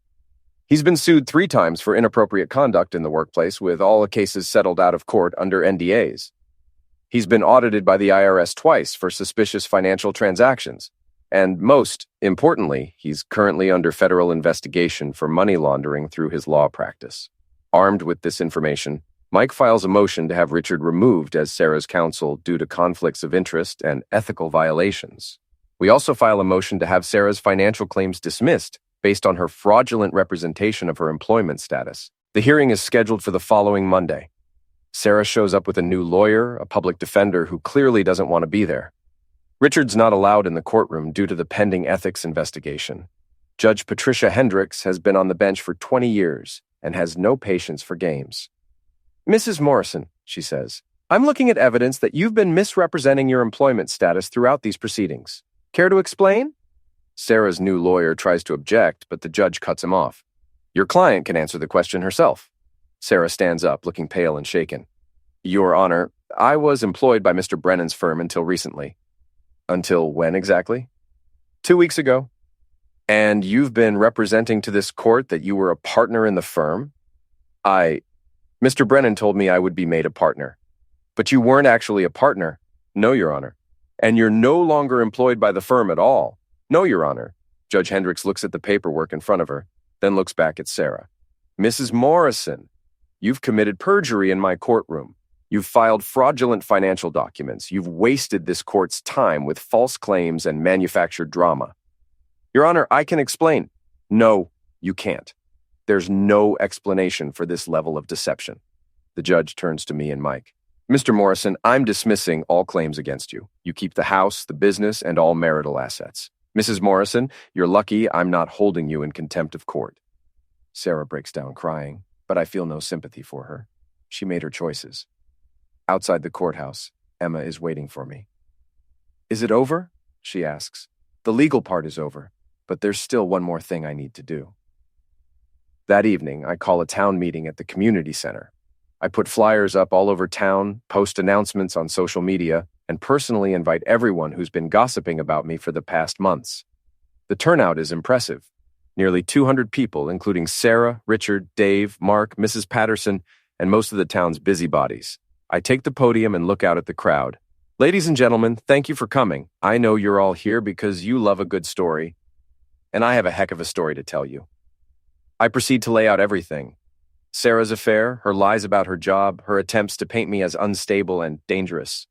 He's been sued 3 times for inappropriate conduct in the workplace, with all the cases settled out of court under NDAs. He's been audited by the IRS twice for suspicious financial transactions. And most importantly, he's currently under federal investigation for money laundering through his law practice. Armed with this information, Mike files a motion to have Richard removed as Sarah's counsel due to conflicts of interest and ethical violations. We also file a motion to have Sarah's financial claims dismissed based on her fraudulent representation of her employment status. The hearing is scheduled for the following Monday. Sarah shows up with a new lawyer, a public defender who clearly doesn't want to be there. Richard's not allowed in the courtroom due to the pending ethics investigation. Judge Patricia Hendricks has been on the bench for 20 years and has no patience for games. Mrs. Morrison, she says, I'm looking at evidence that you've been misrepresenting your employment status throughout these proceedings. Care to explain? Sarah's new lawyer tries to object, but the judge cuts him off. Your client can answer the question herself. Sarah stands up, looking pale and shaken. Your Honor, I was employed by Mr. Brennan's firm until recently. Until when exactly? 2 weeks ago. And you've been representing to this court that you were a partner in the firm? Mr. Brennan told me I would be made a partner. But you weren't actually a partner. No, Your Honor. And you're no longer employed by the firm at all. No, Your Honor. Judge Hendricks looks at the paperwork in front of her, then looks back at Sarah. Mrs. Morrison, you've committed perjury in my courtroom. You've filed fraudulent financial documents. You've wasted this court's time with false claims and manufactured drama. Your Honor, I can explain. No, you can't. There's no explanation for this level of deception. The judge turns to me and Mike. Mr. Morrison, I'm dismissing all claims against you. You keep the house, the business, and all marital assets. Mrs. Morrison, you're lucky I'm not holding you in contempt of court. Sarah breaks down crying, but I feel no sympathy for her. She made her choices. Outside the courthouse, Emma is waiting for me. Is it over? She asks. The legal part is over, but there's still one more thing I need to do. That evening, I call a town meeting at the community center. I put flyers up all over town, post announcements on social media, and personally invite everyone who's been gossiping about me for the past months. The turnout is impressive. Nearly 200 people, including Sarah, Richard, Dave, Mark, Mrs. Patterson, and most of the town's busybodies. I take the podium and look out at the crowd. Ladies and gentlemen, thank you for coming. I know you're all here because you love a good story, and I have a heck of a story to tell you. I proceed to lay out everything. Sarah's affair, her lies about her job, her attempts to paint me as unstable and dangerous.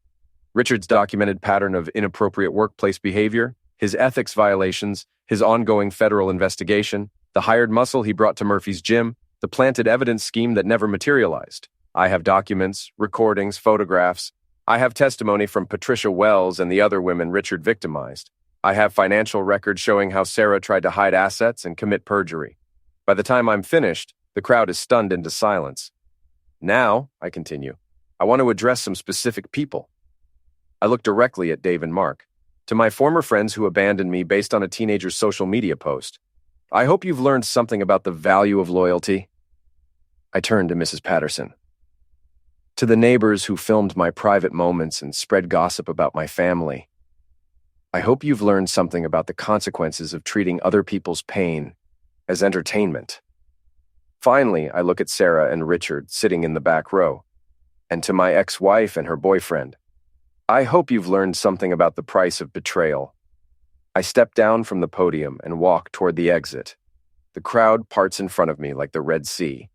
Richard's documented pattern of inappropriate workplace behavior, his ethics violations, his ongoing federal investigation, the hired muscle he brought to Murphy's gym, the planted evidence scheme that never materialized. I have documents, recordings, photographs. I have testimony from Patricia Wells and the other women Richard victimized. I have financial records showing how Sarah tried to hide assets and commit perjury. By the time I'm finished, the crowd is stunned into silence. Now, I continue, I want to address some specific people. I look directly at Dave and Mark. To my former friends who abandoned me based on a teenager's social media post, I hope you've learned something about the value of loyalty. I turn to Mrs. Patterson. To the neighbors who filmed my private moments and spread gossip about my family, I hope you've learned something about the consequences of treating other people's pain as entertainment. Finally, I look at Sarah and Richard sitting in the back row, and to my ex-wife and her boyfriend, I hope you've learned something about the price of betrayal. I step down from the podium and walk toward the exit. The crowd parts in front of me like the Red Sea.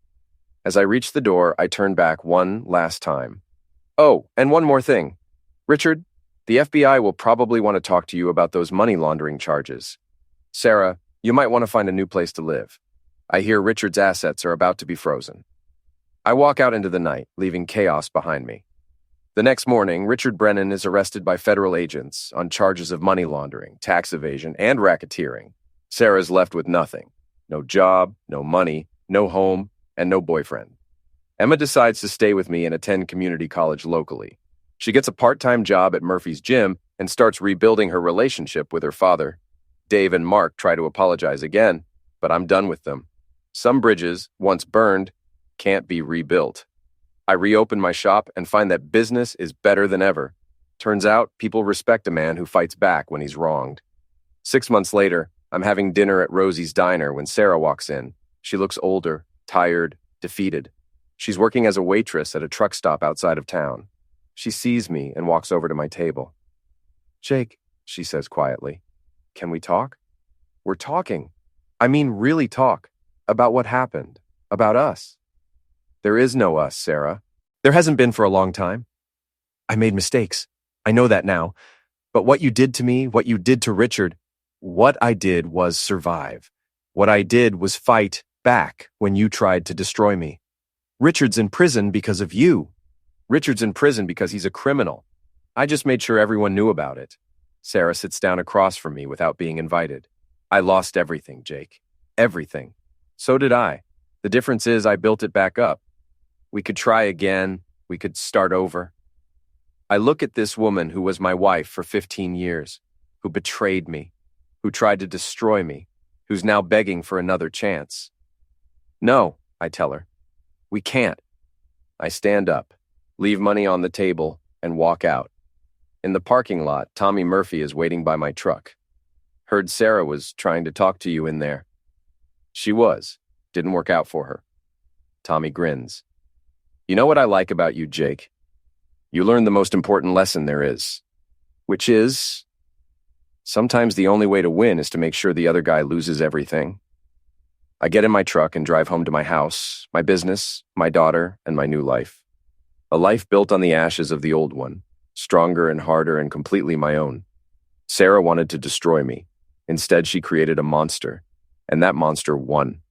As I reach the door, I turn back one last time. Oh, and one more thing. Richard, the FBI will probably want to talk to you about those money laundering charges. Sarah, you might want to find a new place to live. I hear Richard's assets are about to be frozen. I walk out into the night, leaving chaos behind me. The next morning, Richard Brennan is arrested by federal agents on charges of money laundering, tax evasion, and racketeering. Sarah's left with nothing. No job, no money, no home, and no boyfriend. Emma decides to stay with me and attend community college locally. She gets a part-time job at Murphy's Gym and starts rebuilding her relationship with her father. Dave and Mark try to apologize again, but I'm done with them. Some bridges, once burned, can't be rebuilt. I reopen my shop and find that business is better than ever. Turns out, people respect a man who fights back when he's wronged. 6 months later, I'm having dinner at Rosie's Diner when Sarah walks in. She looks older, tired, defeated. She's working as a waitress at a truck stop outside of town. She sees me and walks over to my table. "Jake," she says quietly, "can we talk?" "We're talking. I mean really talk. About what happened. About us." "There is no us, Sarah. There hasn't been for a long time. I made mistakes. I know that now. But what you did to me, what you did to Richard, what I did was survive. What I did was fight back when you tried to destroy me. Richard's in prison because of you. Richard's in prison because he's a criminal. I just made sure everyone knew about it." Sarah sits down across from me without being invited. "I lost everything, Jake. Everything. So did I. The difference is I built it back up. We could try again. We could start over." I look at this woman who was my wife for 15 years, who betrayed me, who tried to destroy me, who's now begging for another chance. "No," I tell her. "We can't." I stand up, leave money on the table, and walk out. In the parking lot, Tommy Murphy is waiting by my truck. "Heard Sarah was trying to talk to you in there." "She was. Didn't work out for her." Tommy grins. "You know what I like about you, Jake? You learned the most important lesson there is, which is sometimes the only way to win is to make sure the other guy loses everything." I get in my truck and drive home to my house, my business, my daughter, and my new life. A life built on the ashes of the old one, stronger and harder and completely my own. Sarah wanted to destroy me. Instead, she created a monster, and that monster won.